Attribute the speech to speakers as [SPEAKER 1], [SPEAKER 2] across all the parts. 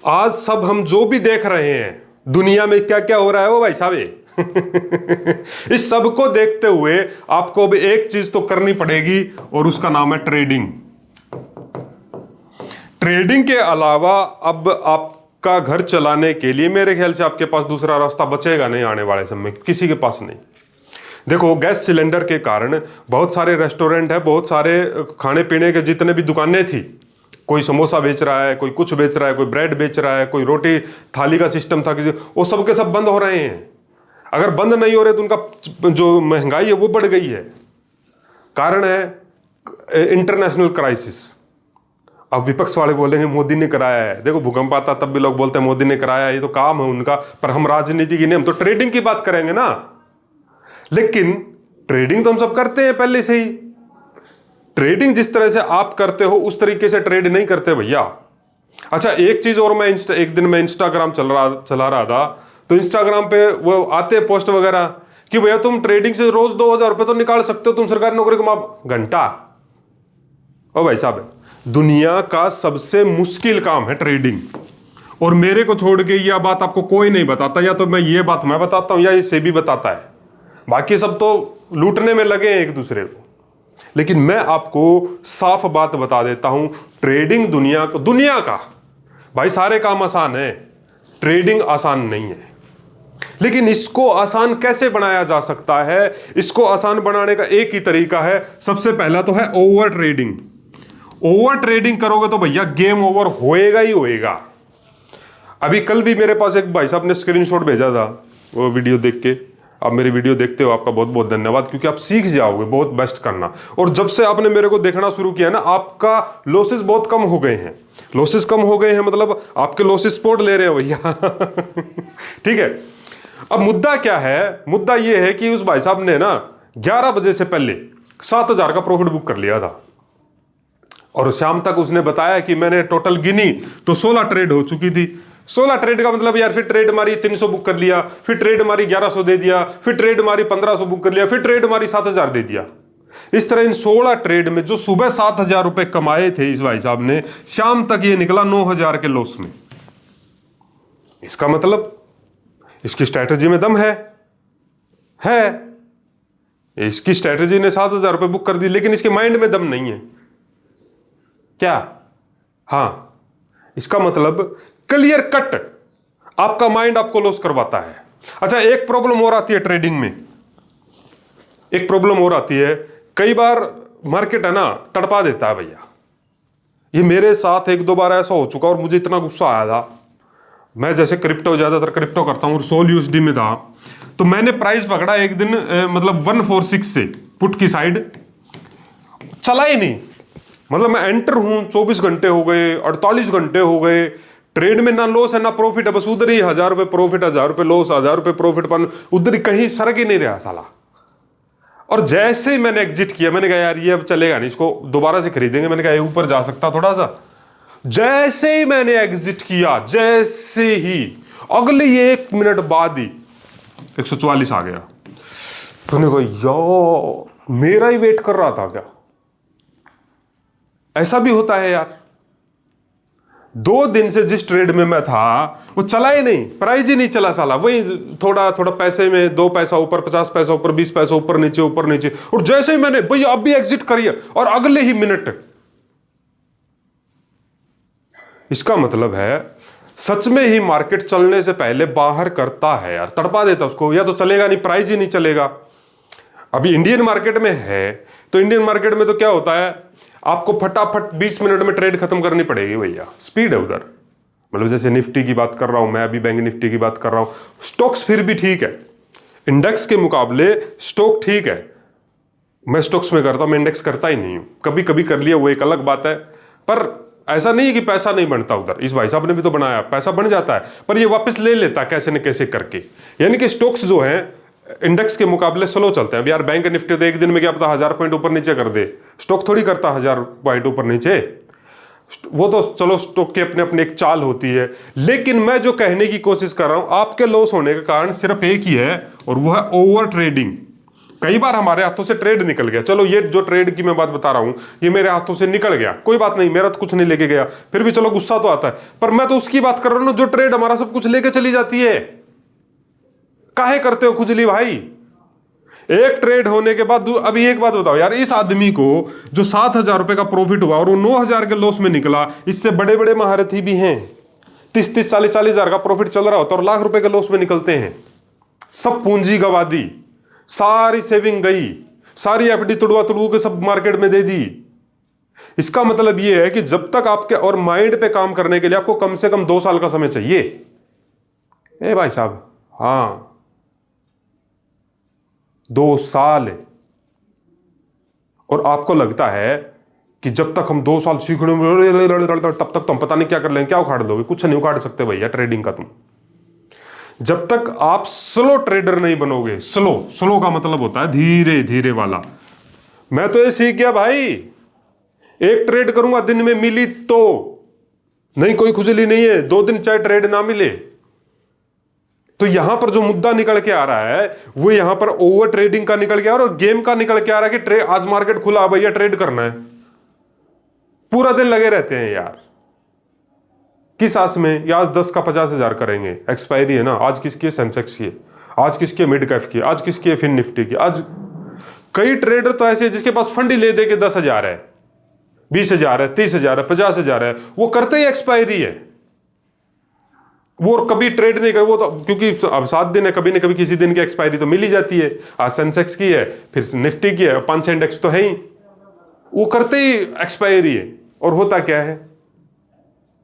[SPEAKER 1] आज सब हम जो भी देख रहे हैं दुनिया में क्या क्या हो रहा है वो भाई साहब इस सब को देखते हुए आपको अब एक चीज तो करनी पड़ेगी और उसका नाम है ट्रेडिंग। ट्रेडिंग के अलावा अब आपका घर चलाने के लिए मेरे ख्याल से आपके पास दूसरा रास्ता बचेगा नहीं, आने वाले समय में किसी के पास नहीं। देखो, गैस सिलेंडर के कारण बहुत सारे रेस्टोरेंट है, बहुत सारे खाने पीने के जितने भी दुकानें थी, कोई समोसा बेच रहा है, कोई कुछ बेच रहा है, कोई ब्रेड बेच रहा है, कोई रोटी थाली का सिस्टम था किसी, वो सब के सब बंद हो रहे हैं। अगर बंद नहीं हो रहे तो उनका जो महंगाई है वो बढ़ गई है। कारण है इंटरनेशनल क्राइसिस। अब विपक्ष वाले बोलेंगे मोदी ने कराया है। देखो, भूकंप आता तब भी लोग बोलते हैं मोदी ने कराया, ये तो काम है उनका, पर हम राजनीति की नहीं, हम तो ट्रेडिंग की बात करेंगे ना। लेकिन ट्रेडिंग तो हम सब करते हैं पहले से ही। ट्रेडिंग जिस तरह से आप करते हो उस तरीके से ट्रेड नहीं करते भैया। अच्छा, एक चीज और, मैं एक दिन मैं इंस्टाग्राम चला रहा था, तो इंस्टाग्राम पे वो आते पोस्ट वगैरह कि भैया तुम ट्रेडिंग से रोज 2000 रुपए तो निकाल सकते हो, तुम सरकारी नौकरी कमा घंटा। ओ भाई साहब, दुनिया का सबसे मुश्किल काम है ट्रेडिंग, और मेरे को छोड़ के यह बात आपको कोई नहीं बताता। या तो मैं ये बात मैं बताता हूं या ये सेबी बताता है, बाकी सब तो लूटने में लगे हैं एक दूसरे को। लेकिन मैं आपको साफ बात बता देता हूं, ट्रेडिंग दुनिया का भाई सारे काम आसान है, ट्रेडिंग आसान नहीं है। लेकिन इसको आसान कैसे बनाया जा सकता है? इसको आसान बनाने का एक ही तरीका है। सबसे पहला तो है ओवर ट्रेडिंग। ओवर ट्रेडिंग करोगे तो भैया गेम ओवर होएगा ही होएगा। अभी कल भी मेरे पास एक भाई साहब ने स्क्रीनशॉट भेजा था, वो वीडियो देख के। आप मेरी वीडियो देखते हो, आपका बहुत बहुत धन्यवाद, क्योंकि आप सीख जाओगे बहुत बेस्ट करना। और जब से आपने मेरे को देखना शुरू किया ना, आपका लॉसेस बहुत कम हो गए हैं। लॉसेस कम हो गए हैं मतलब आपके लॉसेस स्पॉट ले रहे हो भैया ठीक है। अब मुद्दा क्या है? मुद्दा यह है कि उस भाई साहब ने ना 11 बजे से पहले 7000 का प्रॉफिट बुक कर लिया था, और शाम तक उसने बताया कि मैंने टोटल गिनी तो 16 ट्रेड हो चुकी थी। 16 ट्रेड का मतलब यार, फिर ट्रेड मारी 300 बुक कर लिया, फिर ट्रेड मारी 1100 दे दिया, फिर ट्रेड मारी 1500 बुक कर लिया, फिर ट्रेड मारी 7000 दे दिया। इस तरह इन 16 ट्रेड में जो सुबह 7000 रुपए कमाए थे इस भाई साहब ने, शाम तक ये निकला 9000 के लॉस में। इसका मतलब इसकी स्ट्रैटेजी में दम है। इसकी स्ट्रैटेजी ने 7000 रुपए बुक कर दी, लेकिन इसके माइंड में दम नहीं है क्या? हां, इसका मतलब क्लियर कट आपका माइंड आपको लॉस करवाता है। अच्छा, एक प्रॉब्लम और आती है ट्रेडिंग में, एक प्रॉब्लम और आती है। कई बार मार्केट है ना तड़पा देता है भैया। ये मेरे साथ एक दो बार ऐसा हो चुका, और मुझे इतना गुस्सा आया था। मैं जैसे ज्यादातर क्रिप्टो करता हूं, और सोल यूएसडी में था, तो मैंने प्राइस पकड़ा एक दिन, मतलब 146 से पुट की साइड, चला ही नहीं। मतलब मैं एंटर हूं, 24 घंटे हो गए, 48 घंटे हो गए, ट्रेड में ना लॉस है ना प्रॉफिट है, बस उधर ही 1000 रुपए प्रॉफिट, 1000 रुपए लॉस, 1000 रुपए प्रॉफिट, उधर ही कहीं सरक ही नहीं रहा साला। और जैसे ही मैंने एग्जिट किया, मैंने कहा यार ये अब चलेगा नहीं, इसको दोबारा से खरीदेंगे। मैंने कहा ये ऊपर जा सकता थोड़ा सा। जैसे ही मैंने एग्जिट किया, जैसे ही अगले 1 मिनट बाद ही 144 आ गया। मैंने कहा यार मेरा ही वेट कर रहा था क्या? ऐसा भी होता है यार। 2 दिन से जिस ट्रेड में मैं था वो चला ही नहीं, प्राइस ही नहीं चला साला। वही थोड़ा थोड़ा पैसे में 2 पैसा ऊपर, 50 पैसा ऊपर, 20 पैसा ऊपर नीचे। और जैसे ही मैंने भैया अब भी एग्जिट करिए, और अगले ही मिनट। इसका मतलब है सच में ही मार्केट चलने से पहले बाहर करता है यार, तड़पा देता उसको, या तो चलेगा नहीं, प्राइस ही नहीं चलेगा। अभी इंडियन मार्केट में है, तो इंडियन मार्केट में तो क्या होता है, आपको फटाफट 20 मिनट में ट्रेड खत्म करनी पड़ेगी भैया, स्पीड है उधर। मतलब जैसे निफ्टी की बात कर रहा हूं मैं, अभी बैंक निफ्टी की बात कर रहा हूं। स्टॉक्स फिर भी ठीक है, इंडेक्स के मुकाबले स्टॉक ठीक है। मैं स्टॉक्स में करता हूं, मैं इंडेक्स करता ही नहीं हूं। कभी कभी कर लिया वो एक अलग बात है, पर ऐसा नहीं है कि पैसा नहीं बनता उधर। इस भाई साहब ने भी तो बनाया, पैसा बन जाता है, पर ये वापस ले लेता कैसे न कैसे करके। यानी कि स्टॉक्स जो है इंडेक्स के मुकाबले स्लो चलते हैं। अब यार बैंक निफ्टी तो एक दिन में क्या पता 1000 पॉइंट ऊपर नीचे कर दे, स्टॉक थोड़ी करता 1000 पॉइंट ऊपर नीचे। वो तो चलो स्टॉक की अपने अपने एक चाल होती है। लेकिन मैं जो कहने की कोशिश कर रहा हूं, आपके लॉस होने का कारण सिर्फ एक ही है, और वो है ओवर ट्रेडिंग। कई बार हमारे हाथों से ट्रेड निकल गया, चलो ये जो ट्रेड की मैं बात बता रहा हूं ये मेरे हाथों से निकल गया, कोई बात नहीं, मेरा तो कुछ नहीं लेके गया, फिर भी चलो गुस्सा तो आता है, पर मैं तो उसकी बात कर रहा हूं जो ट्रेड हमारा सब कुछ लेके चली जाती है। काहे करते हो खुजली भाई? एक ट्रेड होने के बाद अभी एक बात बताओ यार, इस आदमी को जो 7,000 रुपए का प्रॉफिट हुआ और वो 9,000 के लॉस में निकला, इससे बड़े बड़े महारथी भी हैं, 30-30, 40-40 हजार का प्रॉफिट चल रहा होता और लाख रुपए के लॉस में निकलते हैं। सब पूंजी गवा दी, सारी सेविंग गई, सारी एफडी तुड़वा तुड़वू के सब मार्केट में दे दी। इसका मतलब यह है कि जब तक आपके और माइंड पे काम करने के लिए आपको कम से कम 2 साल का समय चाहिए। ए भाई साहब, हाँ 2 साल। और आपको लगता है कि जब तक हम 2 साल सीखने में तब तक तुम पता नहीं क्या कर लेंगे, क्या उखाड़ लोगे? कुछ नहीं उखाड़ सकते भैया ट्रेडिंग का तुम। जब तक आप स्लो ट्रेडर नहीं बनोगे, स्लो का मतलब होता है धीरे धीरे वाला। मैं तो ये सीख गया भाई, एक ट्रेड करूंगा दिन में मिली तो, नहीं कोई खुजली नहीं है, 2 दिन चाहे ट्रेड ना मिले। तो यहां पर जो मुद्दा निकल के आ रहा है वो यहां पर ओवर ट्रेडिंग का निकल के आ रहा है और गेम का निकल के आ रहा है कि आज मार्केट खुला भैया ट्रेड करना है। पूरा दिन लगे रहते हैं यार, किस आस में? या आज 10 का 50,000 करेंगे, एक्सपायरी है ना, आज किसकी है? सेंसेक्स की है, आज किसकी है? मिड कैप की, आज किसकी है? फिन निफ्टी की। आज कई ट्रेडर तो ऐसे जिसके पास फंड ही ले दे के 10,000 है, 20,000 है, 30,000 है, 50,000 है, वो करते ही एक्सपायरी है। वो कभी ट्रेड नहीं कर, वो तो क्योंकि अब 7 दिन है, कभी न कभी किसी दिन की एक्सपायरी तो मिल ही जाती है। आज सेंसेक्स की है, फिर निफ्टी की है, 5 इंडेक्स तो है ही, वो करते ही एक्सपायरी है। और होता क्या है?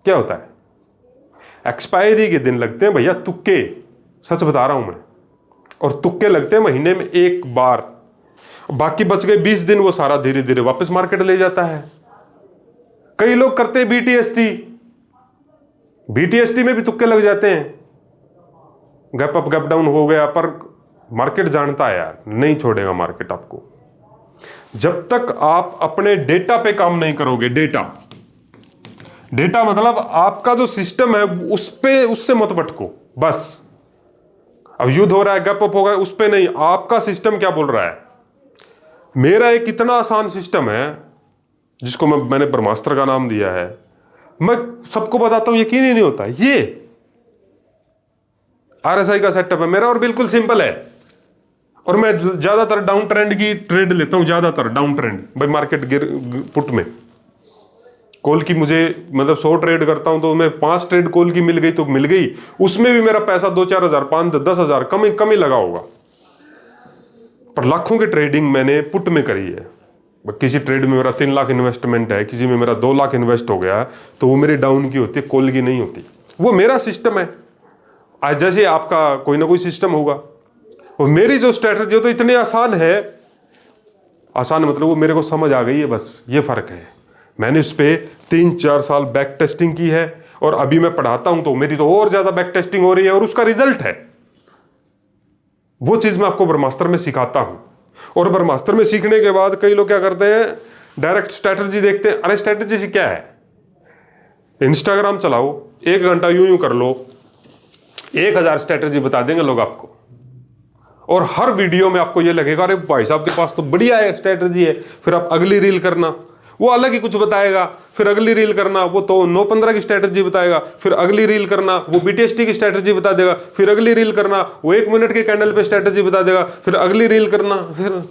[SPEAKER 1] क्या होता है? एक्सपायरी के दिन लगते हैं भैया तुक्के, सच बता रहा हूं मैं, और तुक्के लगते हैं महीने में 1 बार। बाकी बच गए 20 दिन, वो सारा धीरे धीरे वापस मार्केट ले जाता है। कई लोग करते हैं बीटीएसटी में भी तुक्के लग जाते हैं, गैप अप गैप डाउन हो गया, पर मार्केट जानता है यार, नहीं छोड़ेगा मार्केट आपको जब तक आप अपने डेटा पे काम नहीं करोगे। डेटा मतलब आपका जो सिस्टम है उससे मत भटको बस। अब युद्ध हो रहा है, गैप अप हो गया, उस पे नहीं, आपका सिस्टम क्या बोल रहा है। मेरा एक इतना आसान सिस्टम है जिसको मैंने ब्रह्मास्त्र का नाम दिया है, मैं सबको बताता हूं, यकीन ही नहीं होता। ये आरएसआई का सेटअप है मेरा और बिल्कुल सिंपल है। और मैं ज्यादातर डाउन ट्रेंड की ट्रेड लेता हूं, ज्यादातर डाउन ट्रेंड भाई, मार्केट गिर पुट में कॉल की मुझे मतलब 100 ट्रेड करता हूं तो मैं 5 ट्रेड कॉल की मिल गई तो मिल गई, उसमें भी मेरा पैसा 2-4 हजार, 5-10 हजार कम ही लगा होगा। पर लाखों की ट्रेडिंग मैंने पुट में करी है। किसी ट्रेड में मेरा 3 लाख इन्वेस्टमेंट है, किसी में मेरा 2 लाख इन्वेस्ट हो गया, तो वो मेरी डाउन की होती है, कॉल की नहीं होती। वो मेरा सिस्टम है। आज जैसे आपका कोई ना कोई सिस्टम होगा, और मेरी जो स्ट्रेटजी हो तो इतनी आसान है, आसान मतलब वो मेरे को समझ आ गई है, बस ये फर्क है। मैंने इस पे 3-4 साल बैक टेस्टिंग की है और अभी मैं पढ़ाता हूं तो मेरी तो और ज्यादा बैक टेस्टिंग हो रही है और उसका रिजल्ट है। वो चीज मैं आपको ब्रह्मास्त्र में सिखाता हूं। और ब्रह्मास्त्र में सीखने के बाद कई लोग क्या करते हैं, डायरेक्ट स्ट्रेटजी देखते हैं। अरे स्ट्रेटजी से क्या है? इंस्टाग्राम चलाओ, 1 घंटा यूं कर लो, 1000 स्ट्रेटजी बता देंगे लोग आपको। और हर वीडियो में आपको ये लगेगा अरे भाई साहब के पास तो बढ़िया है स्ट्रेटजी है। फिर आप अगली रील करना, वो अलग ही कुछ बताएगा। फिर अगली रील करना, वो तो 9-15 की स्ट्रेटजी बताएगा। फिर अगली रील करना, वो बीटीएसटी की स्ट्रेटजी बता देगा। फिर अगली रील करना, वो 1 मिनट के कैंडल पे स्ट्रेटजी बता देगा। फिर अगली रील करना, फिर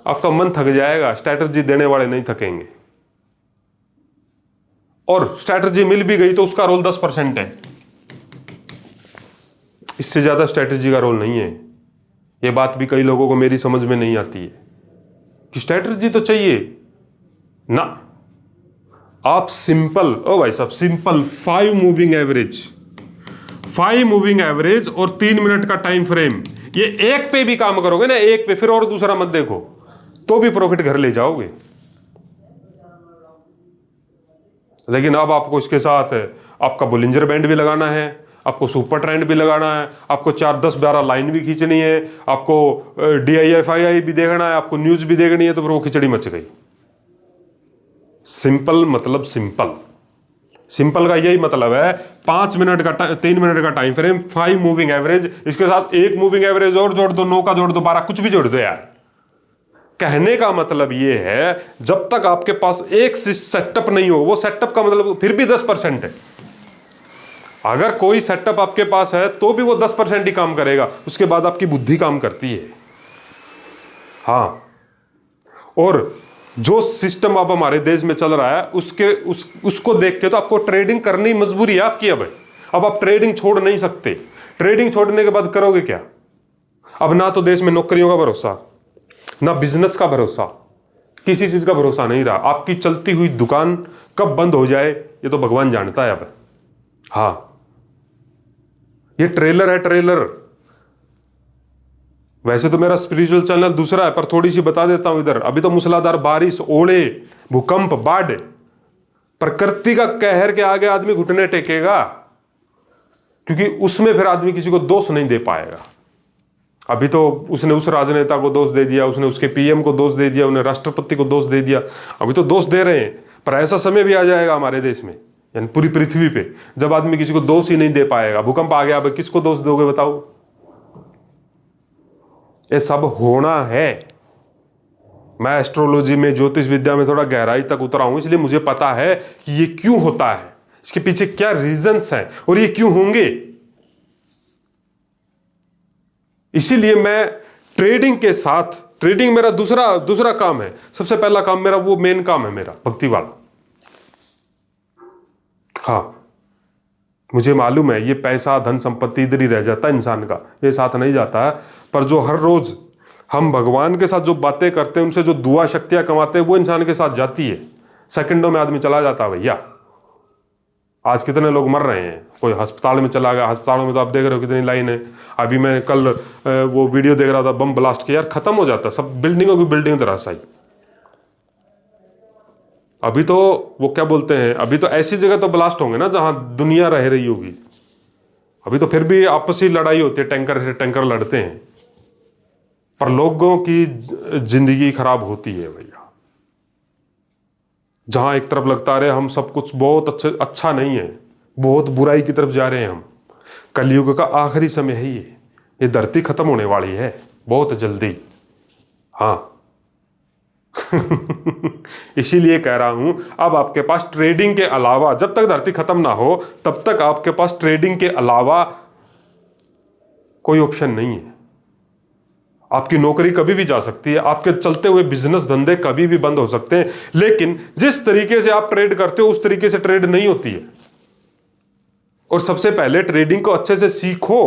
[SPEAKER 1] आपका मन थक जाएगा। स्ट्रेटजी देने वाले नहीं थकेंगे। और स्ट्रेटजी मिल भी गई तो उसका रोल 10% है, इससे ज्यादा स्ट्रेटजी का रोल नहीं है। यह बात भी कई लोगों को मेरी समझ में नहीं आती है कि स्ट्रेटजी तो चाहिए ना। आप सिंपल, ओ भाई साहब सिंपल 5 मूविंग एवरेज और 3 मिनट का टाइम फ्रेम, ये एक पे भी काम करोगे ना, एक पे, फिर और दूसरा मत देखो, तो भी प्रॉफिट घर ले जाओगे। लेकिन अब आपको इसके साथ आपका बोलिंजर बैंड भी लगाना है, आपको सुपर ट्रेंड भी लगाना है, आपको 4, 10, 12 लाइन भी खींचनी है, आपको DIFI भी देखना है, आपको न्यूज भी देखनी है, तो फिर वो खिचड़ी मच गई। सिंपल मतलब सिंपल। सिंपल का यही मतलब है, 5 मिनट का 3 मिनट का टाइम फ्रेम, 5 मूविंग एवरेज, इसके साथ एक मूविंग एवरेज और जोड़ दो, 9 का जोड़ दो, 12, कुछ भी जोड़ दो यार। कहने का मतलब ये है, जब तक आपके पास एक सेटअप नहीं हो, वो सेटअप का मतलब फिर भी 10% है। अगर कोई सेटअप आपके पास है तो भी वो 10% ही काम करेगा, उसके बाद आपकी बुद्धि काम करती है। हाँ, और जो सिस्टम अब हमारे देश में चल रहा है उसको देख के तो आपको ट्रेडिंग करनी मजबूरी है आपकी। अब आप ट्रेडिंग छोड़ नहीं सकते। ट्रेडिंग छोड़ने के बाद करोगे क्या? अब ना तो देश में नौकरियों का भरोसा, ना बिजनेस का भरोसा, किसी चीज का भरोसा नहीं रहा। आपकी चलती हुई दुकान कब बंद हो जाए ये तो भगवान जानता है अब। हाँ, ये ट्रेलर है, ट्रेलर। वैसे तो मेरा स्पिरिचुअल चैनल दूसरा है, पर थोड़ी सी बता देता हूं इधर। अभी तो मूसलाधार बारिश, ओले, भूकंप, बाढ़, प्रकृति का कहर के आगे आदमी घुटने टेकेगा, क्योंकि उसमें फिर आदमी किसी को दोष नहीं दे पाएगा। अभी तो उसने उस राजनेता को दोष दे दिया, उसने उसके पीएम को दोष दे दिया, उन्हें राष्ट्रपति को दोष दे दिया। अभी तो दोष दे रहे हैं, पर ऐसा समय भी आ जाएगा हमारे देश में, यानी पूरी पृथ्वी पे, जब आदमी किसी को दोष ही नहीं दे पाएगा। भूकंप आ गया, अब किसको दोष दोगे बताओ? ये सब होना है। मैं एस्ट्रोलॉजी में, ज्योतिष विद्या में थोड़ा गहराई तक उतरा हूं, इसलिए मुझे पता है कि ये क्यों होता है, इसके पीछे क्या रीजंस हैं और ये क्यों होंगे। इसीलिए मैं ट्रेडिंग के साथ, ट्रेडिंग मेरा दूसरा काम है। सबसे पहला काम मेरा, वो मेन काम है मेरा, भक्ति वाला। हाँ, मुझे मालूम है ये पैसा, धन, संपत्ति इधर ही रह जाता है इंसान का, ये साथ नहीं जाता है। पर जो हर रोज हम भगवान के साथ जो बातें करते हैं, उनसे जो दुआ शक्तियां कमाते हैं, वो इंसान के साथ जाती है। सेकंडों में आदमी चला जाता है भैया। आज कितने लोग मर रहे हैं, कोई अस्पताल में चला गया, अस्पतालों में तो आप देख रहे हो कितनी लाइन है। अभी मैं कल वो वीडियो देख रहा था, बम ब्लास्ट किया यार, खत्म हो जाता सब, बिल्डिंगों की बिल्डिंग धराशायी। अभी तो वो क्या बोलते हैं, अभी तो ऐसी जगह तो ब्लास्ट होंगे ना जहां दुनिया रह रही होगी। अभी तो फिर भी आपसी लड़ाई होती है, टैंकर से टैंकर लड़ते हैं, पर लोगों की जिंदगी खराब होती है भैया। जहां एक तरफ लगता है हम सब कुछ बहुत अच्छा नहीं है, बहुत बुराई की तरफ जा रहे हैं हम। कलयुग का आखिरी समय है ये धरती खत्म होने वाली है बहुत जल्दी। हाँ इसीलिए कह रहा हूं, अब आपके पास ट्रेडिंग के अलावा, जब तक धरती खत्म ना हो तब तक आपके पास ट्रेडिंग के अलावा कोई ऑप्शन नहीं है। आपकी नौकरी कभी भी जा सकती है, आपके चलते हुए बिजनेस धंधे कभी भी बंद हो सकते हैं, लेकिन जिस तरीके से आप ट्रेड करते हो उस तरीके से ट्रेड नहीं होती है। और सबसे पहले ट्रेडिंग को अच्छे से सीखो।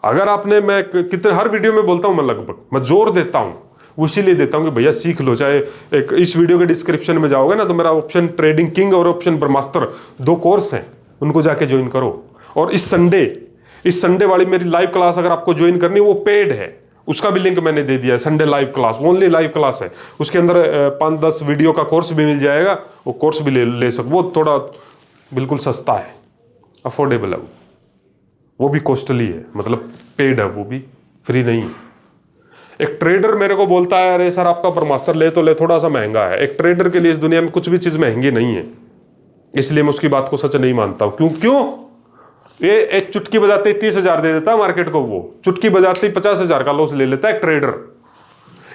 [SPEAKER 1] अगर आपने, मैं कितने हर वीडियो में बोलता हूं, मैं लगभग मैं जोर देता हूं, वो इसीलिए देता हूं कि भैया सीख लो। चाहे एक इस वीडियो के डिस्क्रिप्शन में जाओगे ना, तो मेरा ऑप्शन ट्रेडिंग किंग और ऑप्शन ब्रह्मास्त्र 2 कोर्स हैं, उनको जाके ज्वाइन करो। और इस संडे वाली मेरी लाइव क्लास अगर आपको ज्वाइन करनी है, वो पेड है, उसका भी लिंक मैंने दे दिया है। Sunday live class, only live class है, उसके अंदर 5-10 वीडियो का कोर्स भी मिल जाएगा, वो कोर्स भी ले सको। वो थोड़ा बिल्कुल सस्ता है, अफोर्डेबल है, वो भी कॉस्टली है, मतलब पेड है, वो भी फ्री नहीं है। एक ट्रेडर मेरे को बोलता है, अरे सर आपका ब्रह्मास्त्र ले तो ले, थोड़ा सा महंगा है। एक ट्रेडर के लिए इस दुनिया में कुछ भी चीज महंगी नहीं है, इसलिए मैं उसकी बात को सच नहीं मानता हूं। क्यों? ये एक चुटकी बजाते ही 30,000 दे देता है मार्केट को, वो चुटकी बजाते ही 50,000 का लॉस ले लेता है एक ट्रेडर।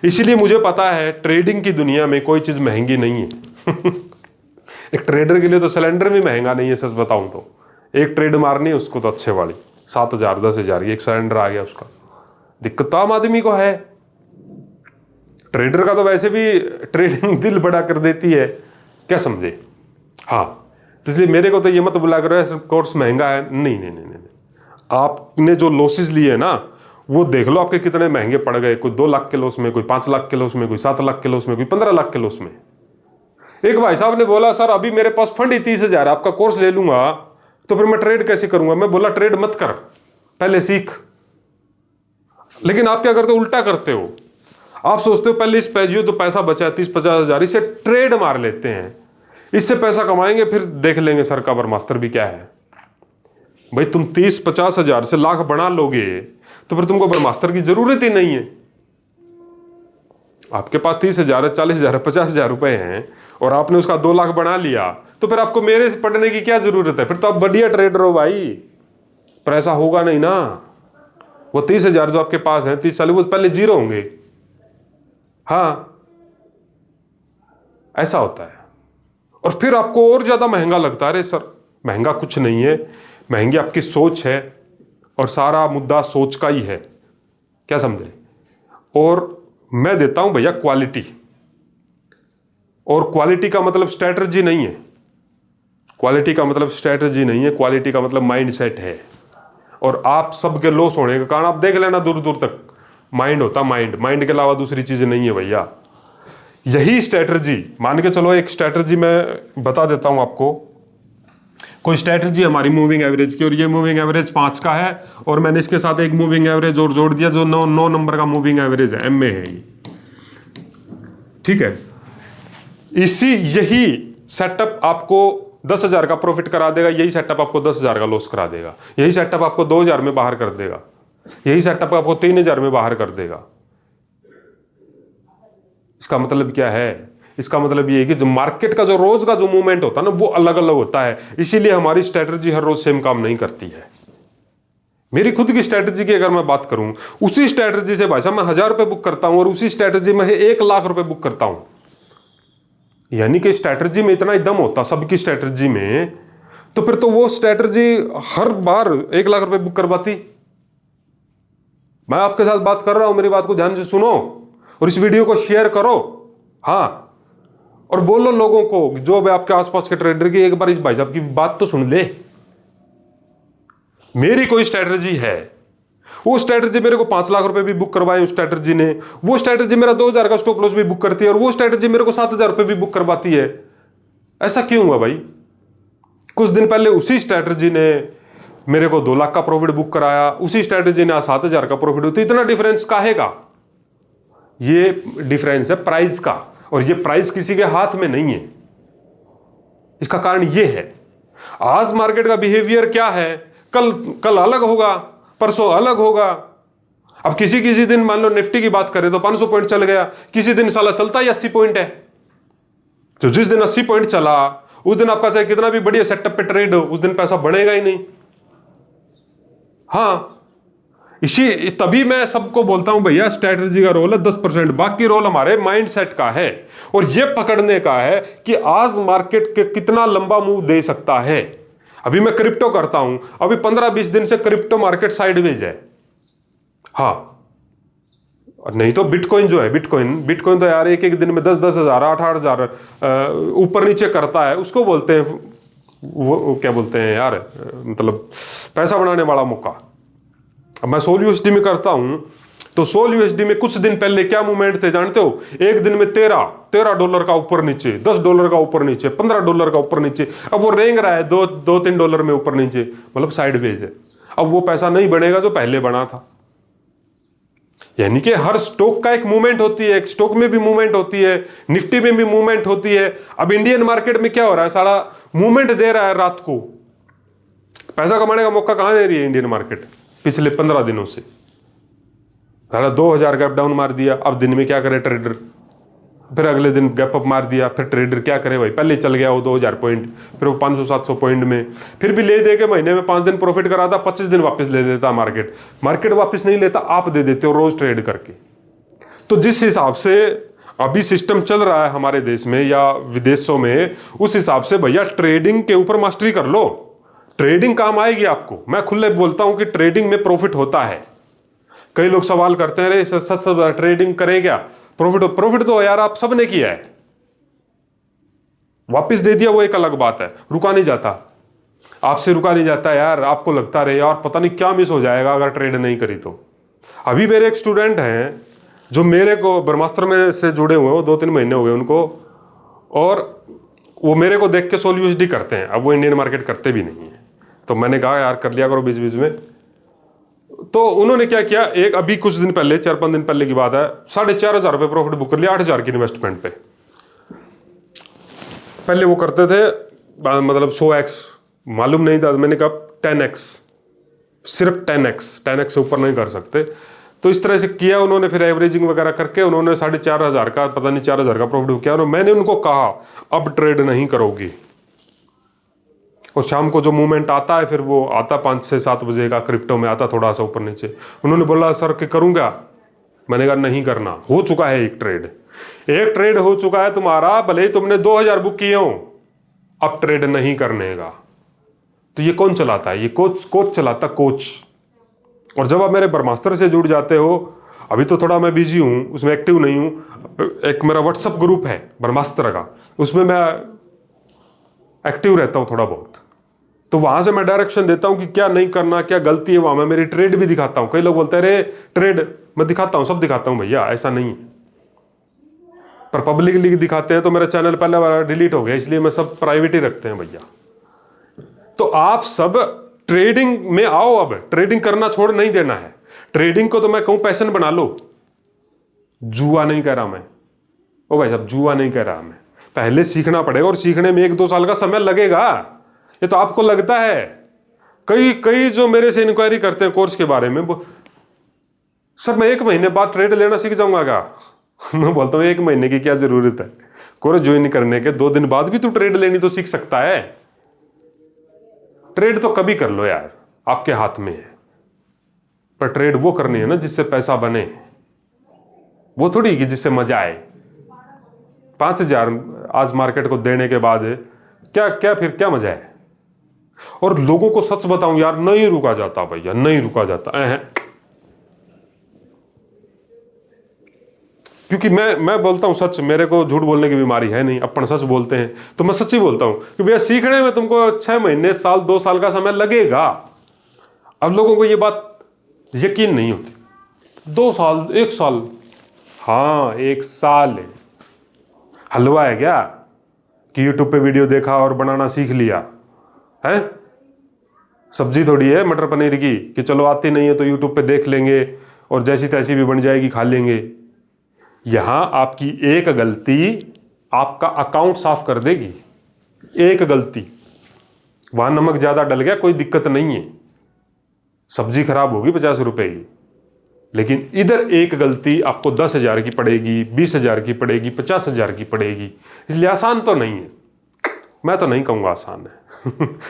[SPEAKER 1] इसीलिए मुझे पता है ट्रेडिंग की दुनिया में कोई चीज महंगी नहीं है। एक ट्रेडर के लिए तो सिलेंडर भी महंगा नहीं है, सच बताऊं तो। एक ट्रेड मारनी है उसको तो अच्छे वाली 7,000 10,000 एक सिलेंडर आ गया उसका। दिक्कत तो आम आदमी को है। ट्रेडर का तो वैसे भी ट्रेडिंग दिल बड़ा कर देती है, क्या समझे। हाँ, तो इसलिए मेरे को तो ये मत बुला करो कोर्स महंगा है। नहीं नहीं नहीं नहीं, आपने जो लॉसेस लिए ना, वो देख लो आपके कितने महंगे पड़ गए। कोई 2 लाख के लॉस में, कोई 5 लाख के लॉस में, कोई 7 लाख के लॉस में, कोई 15 लाख के लॉस में। एक भाई साहब ने बोला, सर अभी मेरे पास फंड ही 30,000, आपका कोर्स ले लूंगा तो फिर मैं ट्रेड कैसे करूंगा। मैं बोला ट्रेड मत कर, पहले सीख। लेकिन आप क्या करते हो, उल्टा करते हो। आप सोचते हो पहले इस पैजियो तो पैसा बचा 30-50 हजार, इसे ट्रेड मार लेते हैं, इससे पैसा कमाएंगे, फिर देख लेंगे सर का ब्रह्मास्त्र भी क्या है। भाई तुम 30-50 हजार से लाख बना लोगे तो फिर तुमको ब्रह्मास्त्र की जरूरत ही नहीं है। आपके पास 30,000 40,000 50,000 रुपए हैं और आपने उसका 2 लाख बना लिया, तो फिर आपको मेरे से पढ़ने की क्या जरूरत है? फिर तो आप बढ़िया ट्रेडर हो भाई, पर ऐसा होगा नहीं ना। वो 30,000 जो आपके पास है 30 साल, वो पहले जीरो होंगे। हाँ, ऐसा होता है। और फिर आपको और ज्यादा महंगा लगता है। अरे सर महंगा कुछ नहीं है, महंगी आपकी सोच है, और सारा मुद्दा सोच का ही है, क्या समझे? और मैं देता हूं भैया क्वालिटी, और क्वालिटी का मतलब स्ट्रैटेजी नहीं है, क्वालिटी का मतलब स्ट्रैटेजी नहीं है, क्वालिटी का मतलब माइंडसेट है। और आप सबके लॉस होने का कारण आप देख लेना, दूर दूर तक माइंड होता, माइंड के अलावा दूसरी चीजें नहीं है भैया। यही स्ट्रैटेजी मान के चलो, एक स्ट्रैटेजी मैं बता देता हूं आपको। कोई स्ट्रैटेजी हमारी मूविंग एवरेज की, और ये मूविंग एवरेज 5 का है, और मैंने इसके साथ एक मूविंग एवरेज और जोड़ दिया जो 9 नंबर का मूविंग एवरेज है, एम में है ये, ठीक है। यही सेटअप आपको 10,000 का प्रॉफिट करा देगा, यही सेटअप आपको 10,000 का लॉस करा देगा, यही सेटअप आपको 2,000 में बाहर कर देगा, यही सेटअप आपको 3,000 में बाहर कर देगा। इसका मतलब क्या है? इसका मतलब ये है कि जो मार्केट का जो रोज का जो मूवमेंट होता है ना, वो अलग अलग होता है। इसीलिए हमारी स्ट्रेटजी हर रोज सेम काम नहीं करती है। मेरी खुद की स्ट्रेटजी की अगर मैं बात करूं, उसी स्ट्रेटजी से भाई साहब मैं 1,000 रुपए बुक करता हूं, और उसी स्ट्रेटजी में 1 लाख रुपए बुक करता हूं। यानी कि स्ट्रेटजी में इतना ही दम होता सबकी स्ट्रेटजी में, तो फिर तो वो स्ट्रेटजी हर बार 1 लाख रुपए बुक करवाती। मैं आपके साथ बात कर रहा हूं, मेरी बात को ध्यान से सुनो, और इस वीडियो को शेयर करो। हाँ, और बोलो लोगों को जो भी आपके आसपास के ट्रेडर की, एक बार इस भाई साहब की बात तो सुन ले। मेरी कोई स्ट्रेटजी है, वो स्ट्रेटजी मेरे को 5 लाख रुपए भी बुक करवाए उस स्ट्रेटजी ने, वो स्ट्रेटजी मेरा 2,000 का स्टॉप लॉस भी बुक करती है, और वो स्ट्रेटजी मेरे को 7,000 रुपए भी बुक करवाती है। ऐसा क्यों हुआ भाई? कुछ दिन पहले उसी स्ट्रेटजी ने मेरे को 2 लाख का प्रॉफिट बुक कराया, उसी स्ट्रेटजी ने 7,000 का प्रॉफिट होता। इतना डिफरेंस काहे का? ये डिफरेंस है प्राइस का, और ये प्राइस किसी के हाथ में नहीं है। इसका कारण ये है, आज मार्केट का बिहेवियर क्या है, कल अलग होगा, परसों अलग होगा। अब किसी दिन मान लो निफ्टी की बात करें तो 500 पॉइंट चल गया, किसी दिन साला चलता ही 80 पॉइंट है। तो जिस दिन 80 पॉइंट चला, उस दिन आपका चाहे कितना भी बढ़िया सेटअप पे ट्रेड हो, उस दिन पैसा बढ़ेगा ही नहीं। हाँ, तभी मैं सबको बोलता हूं भैया स्ट्रैटेजी का रोल है 10%, बाकी रोल हमारे माइंडसेट का है, और ये पकड़ने का है कि आज मार्केट के कितना लंबा मूव दे सकता है। अभी मैं क्रिप्टो करता हूं, अभी 15-20 दिन से क्रिप्टो मार्केट साइडवेज है। हाँ, और नहीं तो बिटकॉइन जो है, बिटकॉइन तो यार एक दिन में 10-10 हजार 8-8 हजार ऊपर नीचे करता है। उसको बोलते हैं, वो क्या बोलते हैं यार, मतलब पैसा बनाने वाला मौका। अब मैं सोल यूएसडी में करता हूं, तो सोल यूएसडी में कुछ दिन पहले क्या मूवमेंट थे जानते हो? एक दिन में $13 का ऊपर नीचे, $10 का ऊपर नीचे, $15 का ऊपर नीचे। अब वो रेंग रहा है $2-3 में ऊपर नीचे, मतलब साइडवेज है। अब वो पैसा नहीं बनेगा जो पहले बना था। यानी कि हर स्टॉक का एक मूवमेंट होती है, एक स्टॉक में भी मूवमेंट होती है, निफ्टी में भी मूवमेंट होती है। अब इंडियन मार्केट में क्या हो रहा है, सारा मूवमेंट दे रहा है रात को, पैसा कमाने का मौका कहां दे रही है इंडियन मार्केट? पिछले 15 दिनों से 2,000 गैप डाउन मार दिया। अब दिन में क्या करे ट्रेडर? फिर अगले दिन गैप अप मार दिया, फिर ट्रेडर क्या करे भाई? पहले चल गया वो 2,000 पॉइंट, फिर वो 500-700 पॉइंट में, फिर भी ले दे के महीने में 5 दिन प्रॉफिट कराता, 25 दिन वापस ले देता मार्केट वापस नहीं लेता, आप दे देते हो रोज ट्रेड करके। तो जिस हिसाब से अभी सिस्टम चल रहा है हमारे देश में या विदेशों में, उस हिसाब से भैया ट्रेडिंग के ऊपर मास्टरी कर लो, ट्रेडिंग काम आएगी आपको। मैं खुले बोलता हूं कि ट्रेडिंग में प्रॉफिट होता है। कई लोग सवाल करते हैं, अरे सच ट्रेडिंग करें क्या? प्रॉफिट तो यार आप सबने किया है, वापस दे दिया वो एक अलग बात है, रुका नहीं जाता, आपसे रुका नहीं जाता यार। आपको लगता रहे यार पता नहीं क्या मिस हो जाएगा अगर ट्रेड नहीं करी तो। अभी मेरे एक स्टूडेंट हैं जो मेरे को ब्रह्मास्त्र में से जुड़े हुए हैं, वो 2-3 महीने हो गए उनको, और वो मेरे को देख के सोल यूएसडी करते हैं। अब वो इंडियन मार्केट करते भी नहीं है, तो मैंने कहा यार कर लिया करो बीच बीच में। तो उन्होंने क्या किया, एक अभी कुछ दिन पहले 4-5 दिन पहले की बात है, 4,500 रुपये प्रॉफिट बुक कर लिया 8,000 की इन्वेस्टमेंट पे। पहले वो करते थे मतलब 100x, मालूम नहीं था, मैंने कहा 10x, सिर्फ 10x से ऊपर नहीं कर सकते। तो इस तरह से किया उन्होंने, फिर एवरेजिंग वगैरह करके उन्होंने 4,500 का, पता नहीं 4,000 का प्रॉफिट किया। और मैंने उनको कहा अब ट्रेड नहीं करोगी, और शाम को जो मूवमेंट आता है फिर वो आता 5 से 7 बजे का, क्रिप्टो में आता थोड़ा सा ऊपर नीचे। उन्होंने बोला सर कि करूँगा, मैंने कहा नहीं करना, हो चुका है एक ट्रेड हो चुका है तुम्हारा, भले ही तुमने 2000 बुक किए हो, अब ट्रेड नहीं करने का। तो ये कौन चलाता है? ये कोच चलाता, कोच। और जब आप मेरे ब्रह्मास्त्र से जुड़ जाते हो, अभी तो थोड़ा मैं बिजी हूं, उसमें एक्टिव नहीं हूं, एक मेरा व्हाट्सएप ग्रुप है ब्रह्मास्त्र का, उसमें मैं एक्टिव रहता हूं थोड़ा बहुत, तो वहां से मैं डायरेक्शन देता हूं कि क्या नहीं करना, क्या गलती है। वहां मैं मेरी ट्रेड भी दिखाता हूं। कई लोग बोलते हैं अरे ट्रेड मैं दिखाता हूं, सब दिखाता हूं भैया, ऐसा नहीं है, पर पब्लिकली दिखाते हैं तो मेरा चैनल पहले वाला डिलीट हो गया, इसलिए मैं सब प्राइवेट ही रखते हैं भैया। तो आप सब ट्रेडिंग में आओ, अब ट्रेडिंग करना छोड़ नहीं देना है। ट्रेडिंग को तो मैं कहूं पैशन बना लो, जुआ नहीं कह रहा मैं, ओ भाई साहब जुआ नहीं कह रहा मैं। पहले सीखना पड़ेगा, और सीखने में 1-2 साल का समय लगेगा, ये तो आपको लगता है। कई जो मेरे से इंक्वायरी करते हैं कोर्स के बारे में, सर मैं 1 महीने बाद ट्रेड लेना सीख जाऊंगा क्या? मैं बोलता हूं 1 महीने की क्या जरूरत है, कोर्स ज्वाइन करने के 2 दिन बाद भी तू ट्रेड लेनी तो सीख सकता है। ट्रेड तो कभी कर लो यार, आपके हाथ में है, पर ट्रेड वो करनी है ना जिससे पैसा बने, वो थोड़ी कि जिससे मजा आए। 5000 आज मार्केट को देने के बाद फिर क्या मजा है? और लोगों को सच बताऊं यार, नहीं रुका जाता भैया, नहीं रुका जाता क्योंकि मैं बोलता हूं सच, मेरे को झूठ बोलने की बीमारी है नहीं, अपन सच बोलते हैं तो मैं सच्ची बोलता हूं कि भैया सीखने में तुमको 6 महीने, साल, 2 साल का समय लगेगा। अब लोगों को ये बात यकीन नहीं होती, 2 साल, 1 साल, हाँ 1 साल है, हलवा है क्या कि यूट्यूब पे वीडियो देखा और बनाना सीख लिया है? सब्जी थोड़ी है मटर पनीर की कि चलो आती नहीं है तो यूट्यूब पे देख लेंगे और जैसी तैसी भी बन जाएगी, खा लेंगे। यहां आपकी एक गलती आपका अकाउंट साफ कर देगी, एक गलती। वहां नमक ज्यादा डल गया कोई दिक्कत नहीं है, सब्जी खराब होगी 50 रुपए की, लेकिन इधर एक गलती आपको 10,000 की पड़ेगी, 20,000 की पड़ेगी, 50,000 की पड़ेगी। इसलिए आसान तो नहीं है, मैं तो नहीं कहूंगा आसान है।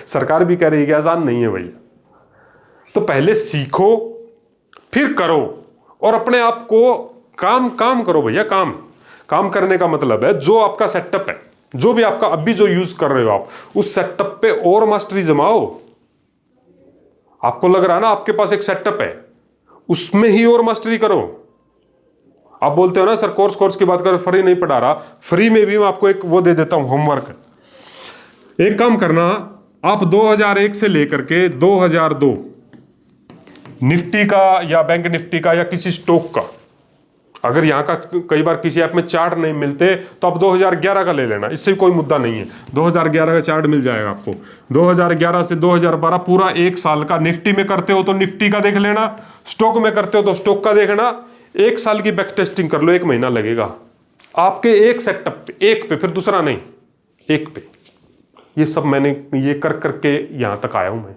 [SPEAKER 1] सरकार भी कह रही है कि आसान नहीं है भैया। तो पहले सीखो फिर करो, और अपने आप को काम करो भैया। काम करने का मतलब है जो आपका सेटअप है, जो भी आपका अभी जो यूज कर रहे हो आप, उस सेटअप पे और मास्टरी जमाओ। आपको लग रहा है ना आपके पास एक सेटअप है, उसमें ही और मास्टरी करो। आप बोलते हो ना सर कोर्स की बात करो, फ्री नहीं पढ़ा रहा, फ्री में भी मैं आपको एक वो दे देता हूं होमवर्क। एक काम करना, आप 2001 से लेकर के 2002 निफ्टी का या बैंक निफ्टी का या किसी स्टॉक का, अगर यहां का कई बार किसी ऐप में चार्ट नहीं मिलते तो आप 2011 का ले लेना, इससे कोई मुद्दा नहीं है। 2011 का चार्ट मिल जाएगा आपको। 2011 से 2012 पूरा 1 साल का, निफ्टी में करते हो तो निफ्टी का देख लेना, स्टॉक में करते हो तो स्टॉक का देखना। 1 साल की बैक टेस्टिंग कर लो, 1 महीना लगेगा आपके एक सेटअप पे, एक पे, फिर दूसरा नहीं, एक पे। ये सब मैंने ये कर करके यहां तक आया हूं मैं।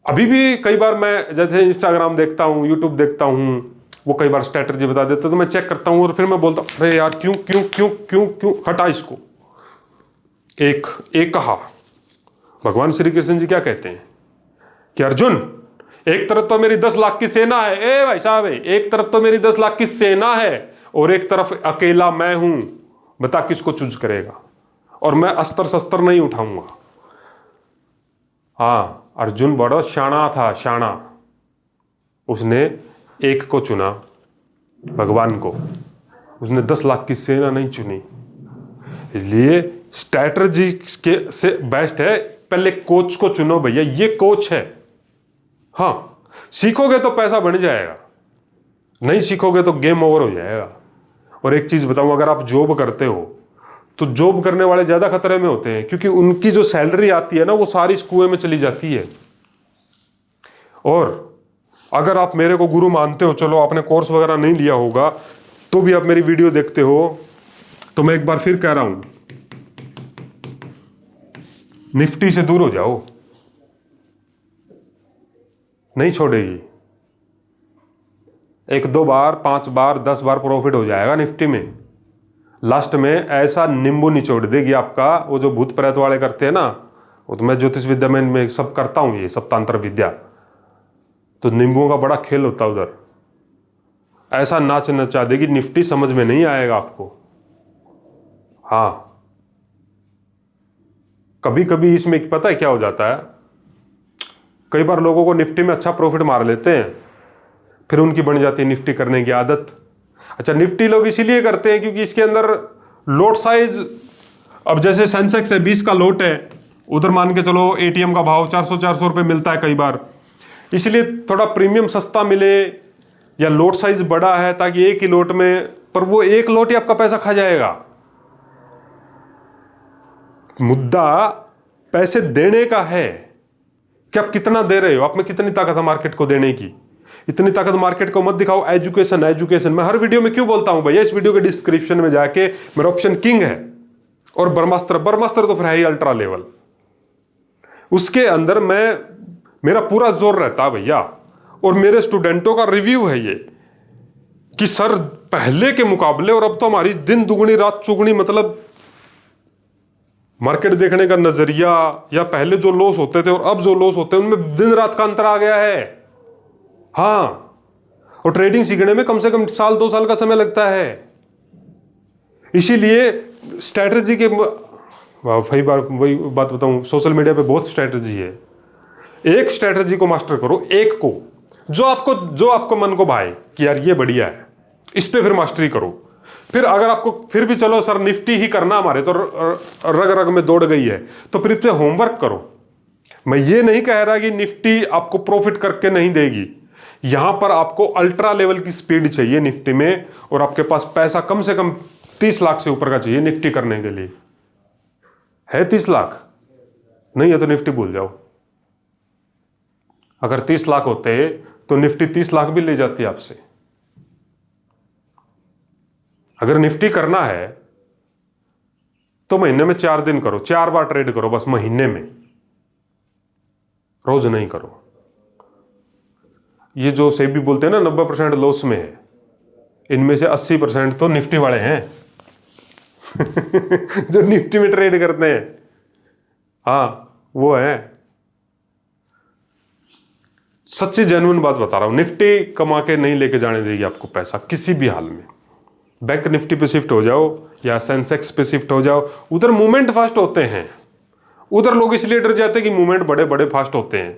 [SPEAKER 1] अभी भी कई बार मैं जैसे इंस्टाग्राम देखता हूं, यूट्यूब देखता हूं, वो कई बार स्ट्रेटजी बता देते तो मैं चेक करता हूं और फिर मैं बोलता हूं अरे यार क्यों हटा इसको। एक कहा भगवान श्री कृष्ण जी क्या कहते हैं कि अर्जुन, एक तरफ तो मेरी 10 लाख की सेना है, ए भाई साहब, एक तरफ तो मेरी 10 लाख की सेना है और एक तरफ अकेला मैं हूं, बता किसको चूज करेगा? और मैं अस्त्र शस्त्र नहीं उठाऊंगा। हाँ, अर्जुन बड़ा शाना था, शाना। उसने एक को चुना, भगवान को। उसने 10 लाख की सेना नहीं चुनी। इसलिए स्ट्रैटेजी के से बेस्ट है पहले कोच को चुनो भैया, ये कोच है। हाँ, सीखोगे तो पैसा बढ़ जाएगा, नहीं सीखोगे तो गेम ओवर हो जाएगा। और एक चीज बताऊं, अगर आप जॉब करते हो तो जॉब करने वाले ज्यादा खतरे में होते हैं, क्योंकि उनकी जो सैलरी आती है ना वो सारी इस कुएं में चली जाती है। और अगर आप मेरे को गुरु मानते हो, चलो आपने कोर्स वगैरह नहीं लिया होगा तो भी आप मेरी वीडियो देखते हो, तो मैं एक बार फिर कह रहा हूं, निफ्टी से दूर हो जाओ, नहीं छोड़ेगी। 1-2 बार, 5 बार, 10 बार प्रॉफिट हो जाएगा निफ्टी में, लास्ट में ऐसा नींबू निचोड़ देगी आपका, वो जो भूत प्रेत वाले करते हैं ना, वो तो मैं ज्योतिष विद्या में सब करता हूँ, ये सब तंत्र विद्या, तो नींबुओं का बड़ा खेल होता है उधर। ऐसा नाच नचा देगी निफ्टी, समझ में नहीं आएगा आपको। हाँ, कभी कभी इसमें पता है क्या हो जाता है, कई बार लोगों को निफ्टी में अच्छा प्रॉफिट मार लेते हैं, फिर उनकी बन जाती है निफ्टी करने की आदत। अच्छा, निफ्टी लोग इसीलिए करते हैं क्योंकि इसके अंदर लोट साइज, अब जैसे सेंसेक्स है 20 का लोट है, उधर मान के चलो एटीएम का भाव 400 रुपए मिलता है कई बार, इसलिए थोड़ा प्रीमियम सस्ता मिले, या लोट साइज बड़ा है ताकि एक ही लोट में, पर वो एक लोट ही आपका पैसा खा जाएगा। मुद्दा पैसे देने का है कि आप कितना दे रहे हो, आप में कितनी ताकत है मार्केट को देने की। इतनी ताकत मार्केट को मत दिखाओ। एजुकेशन एजुकेशन, मैं हर वीडियो में क्यों बोलता हूं भैया, इस वीडियो के डिस्क्रिप्शन में जाके मेरा ऑप्शन किंग है, और ब्रह्मास्त्र, ब्रह्मास्त्र तो फिर है ही अल्ट्रा लेवल, उसके अंदर मेरा पूरा जोर रहता है भैया। और मेरे स्टूडेंटों का रिव्यू है ये कि सर पहले के मुकाबले और अब तो हमारी दिन दुगनी रात चौगुनी, मतलब मार्केट देखने का नजरिया, या पहले जो लॉस होते थे और अब जो लॉस होते हैं उनमें दिन रात का अंतर आ गया है। हाँ, और ट्रेडिंग सीखने में कम से कम 1-2 साल का समय लगता है। इसीलिए स्ट्रैटेजी के, कई बार वही बात बताऊं, सोशल मीडिया पे बहुत स्ट्रैटेजी है। एक स्ट्रैटेजी को मास्टर करो, एक को, जो आपको मन को भाए कि यार ये बढ़िया है, इस पे फिर मास्टरी करो। फिर अगर आपको फिर भी चलो सर निफ्टी ही करना हमारे तो रग रग में दौड़ गई है, तो फिर इस पे होमवर्क करो। मैं ये नहीं कह रहा कि निफ्टी आपको प्रॉफिट करके नहीं देगी, यहां पर आपको अल्ट्रा लेवल की स्पीड चाहिए निफ्टी में, और आपके पास पैसा कम से कम 30 लाख से ऊपर का चाहिए निफ्टी करने के लिए। है 30 लाख? नहीं है तो निफ्टी भूल जाओ। अगर 30 लाख होते तो निफ्टी 30 लाख भी ले जाती आपसे। अगर निफ्टी करना है तो महीने में 4 दिन करो, 4 बार ट्रेड करो बस महीने में, रोज नहीं करो। ये जो सेबी बोलते हैं ना 90% लॉस में है, इनमें से 80% तो निफ्टी वाले हैं जो निफ्टी में ट्रेड करते हैं। हाँ, वो है। सच्ची जेन्युइन बात बता रहा हूं, निफ्टी कमा के नहीं लेके जाने देगी आपको पैसा किसी भी हाल में। बैंक निफ्टी पे शिफ्ट हो जाओ या सेंसेक्स पे शिफ्ट हो जाओ, उधर मूवमेंट फास्ट होते हैं। उधर लोग इसलिए डर जाते हैं कि मूवमेंट बड़े बड़े फास्ट होते हैं।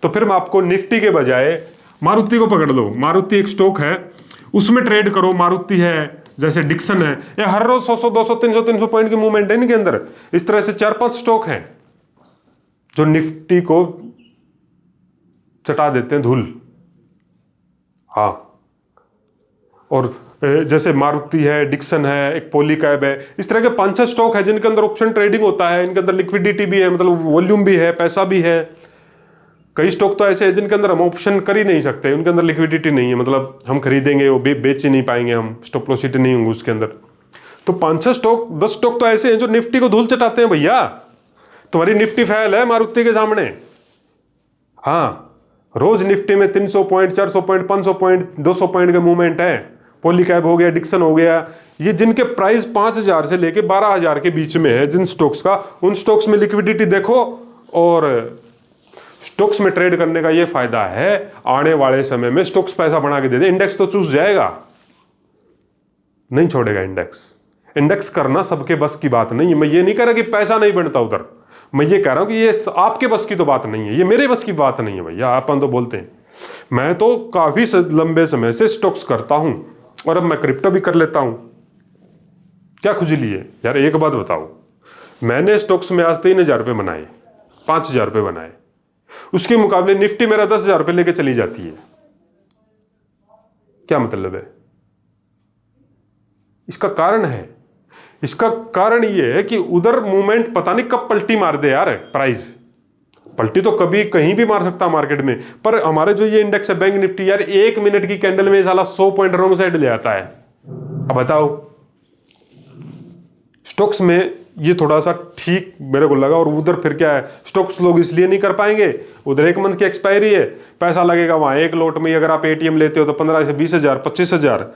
[SPEAKER 1] तो फिर मैं आपको निफ्टी के बजाय मारुति को पकड़ लो। मारुति एक स्टॉक है, उसमें ट्रेड करो। मारुति है, जैसे डिक्सन है, ये हर रोज 100 200 300 पॉइंट की मूवमेंट है इनके अंदर। इस तरह से 4-5 स्टॉक हैं जो निफ्टी को चटा देते हैं धूल। हाँ, और जैसे मारुति है, डिक्सन है, एक पॉलीकैब है, इस तरह के 5-6 स्टॉक है जिनके अंदर ऑप्शन ट्रेडिंग होता है। इनके अंदर लिक्विडिटी भी है, मतलब वॉल्यूम भी है, पैसा भी है। कई स्टॉक तो ऐसे हैं जिनके अंदर हम ऑप्शन कर ही नहीं सकते, उनके अंदर लिक्विडिटी नहीं है, मतलब हम खरीदेंगे वो बेच ही नहीं पाएंगे, हम स्टॉप लॉस नहीं होंगे उसके अंदर। तो 5-6 स्टॉक 10 स्टॉक तो ऐसे हैं जो निफ्टी को धूल चटाते हैं भैया। तुम्हारी निफ्टी फेल है मारुति के सामने। हाँ, रोज निफ्टी में 300 पॉइंट, 400 पॉइंट, 500 पॉइंट, 200 पॉइंट के मूवमेंट है। पॉलीकैब हो गया, डिक्सन हो गया, ये जिनके प्राइस 5,000 से लेके 12,000 के बीच में है जिन स्टॉक्स का, उन स्टॉक्स में लिक्विडिटी देखो। और स्टॉक्स में ट्रेड करने का ये फायदा है, आने वाले समय में स्टॉक्स पैसा बना के दे दे, इंडेक्स तो चूस जाएगा, नहीं छोड़ेगा इंडेक्स। इंडेक्स करना सबके बस की बात नहीं है। मैं ये नहीं कह रहा कि पैसा नहीं बनता उधर, मैं ये कह रहा हूं कि ये आपके बस की तो बात नहीं है, ये मेरे बस की बात नहीं है भैया। अपन तो बोलते हैं, मैं तो काफी लंबे समय से स्टॉक्स करता हूं, और अब मैं क्रिप्टो भी कर लेता हूं। क्या खुजली है यार? एक बात बताओ, मैंने स्टॉक्स में आज 3,000 रुपये बनाए, 5,000 रुपये बनाए, उसके मुकाबले निफ्टी मेरा 10,000 रुपये लेके चली जाती है। क्या मतलब है? इसका कारण है, इसका कारण यह है कि उधर मूवमेंट पता नहीं कब पलटी मार दे यार। प्राइस पलटी तो कभी कहीं भी मार सकता मार्केट में, पर हमारे जो ये इंडेक्स है बैंक निफ्टी यार, 1 मिनट की कैंडल में साला 100 पॉइंट रॉन्ग साइड ले आता है। अब बताओ, स्टॉक्स में ये थोड़ा सा ठीक मेरे को लगा। और उधर फिर क्या है, स्टॉक्स लोग इसलिए नहीं कर पाएंगे, उधर 1 मंथ की एक्सपायरी है, पैसा लगेगा वहां एक लोट में। अगर आप एटीएम लेते हो तो 15 से 20,000, 25,000,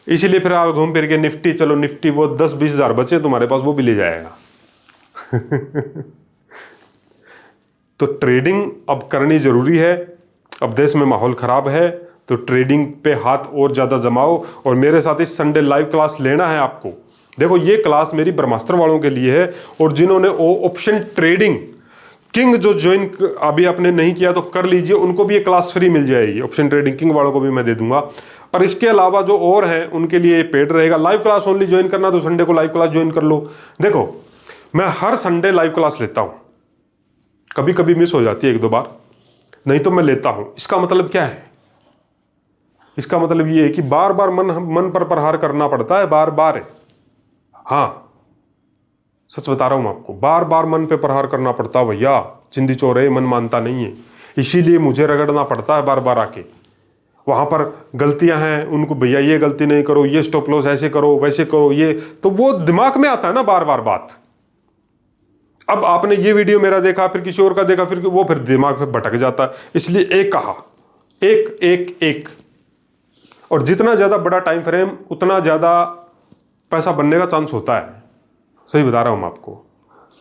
[SPEAKER 1] इसलिए फिर आप घूम फिर के निफ्टी, चलो निफ्टी वो 10-20 हज़ार बचे तुम्हारे पास, वो भी ले जाएगा। तो ट्रेडिंग अब करनी जरूरी है। अब देश में माहौल खराब है तो ट्रेडिंग पे हाथ और ज़्यादा जमाओ। और मेरे साथ इस संडे लाइव क्लास लेना है आपको। देखो ये क्लास मेरी ब्रह्मास्त्र वालों के लिए है, और जिन्होंने वो ऑप्शन ट्रेडिंग किंग जो ज्वाइन अभी आपने नहीं किया तो कर लीजिए, उनको भी ये क्लास फ्री मिल जाएगी। ऑप्शन ट्रेडिंग किंग वालों को भी मैं दे दूंगा। और इसके अलावा जो और हैं उनके लिए पेड रहेगा। लाइव क्लास ओनली ज्वाइन करना तो संडे को लाइव क्लास ज्वाइन कर लो। देखो मैं हर संडे लाइव क्लास लेता हूं, कभी कभी मिस हो जाती है 1-2 बार, नहीं तो मैं लेता हूं। इसका मतलब क्या है? इसका मतलब ये है कि बार बार मन पर प्रहार करना पड़ता है, बार बार। हाँ सच बता रहा हूं आपको, बार बार मन पे प्रहार करना पड़ता है भैया। चिंदी चोर है, मन मानता नहीं है, इसीलिए मुझे रगड़ना पड़ता है बार बार आके। वहां पर गलतियां हैं उनको, भैया ये गलती नहीं करो, ये स्टॉप लॉस ऐसे करो, वैसे करो, ये तो वो दिमाग में आता है ना बार बार बात। अब आपने ये वीडियो मेरा देखा, फिर किसी और का देखा, फिर वो फिर दिमाग में भटक जाता है। इसलिए एक कहा, एक एक एक। और जितना ज्यादा बड़ा टाइम फ्रेम उतना ज्यादा पैसा बनने का चांस होता है। सही बता रहा हूं मैं आपको।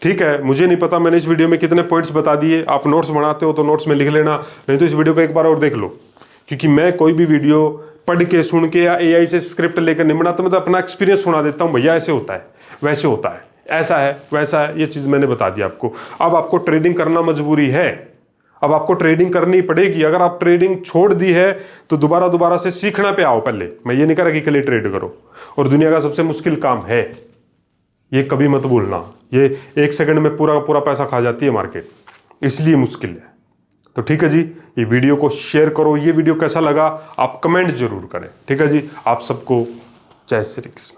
[SPEAKER 1] ठीक है, मुझे नहीं पता मैंने इस वीडियो में कितने पॉइंट्स बता दिए। आप नोट्स बनाते हो तो नोट्स में लिख लेना, नहीं तो इस वीडियो को एक बार और देख लो। क्योंकि मैं कोई भी वीडियो पढ़ के, सुन के या एआई से स्क्रिप्ट लेकर नहीं बनाता, मैं तो अपना एक्सपीरियंस सुना देता हूं। भैया ऐसे होता है, वैसे होता है, ऐसा है, वैसा है, ये चीज़ मैंने बता दी आपको। अब आपको ट्रेडिंग करना मजबूरी है, अब आपको ट्रेडिंग करनी पड़ेगी। अगर आप ट्रेडिंग छोड़ दी है तो दोबारा से सीखना पे आओ पहले। मैं ये नहीं कह रहा कि कल ट्रेड करो, और दुनिया का सबसे मुश्किल काम है ये, कभी मत भूलना। ये 1 सेकंड में पूरा का पूरा पैसा खा जाती है मार्केट, इसलिए मुश्किल है। तो ठीक है जी, ये वीडियो को शेयर करो। ये वीडियो कैसा लगा आप कमेंट जरूर करें। ठीक है जी, आप सबको जय श्री कृष्ण।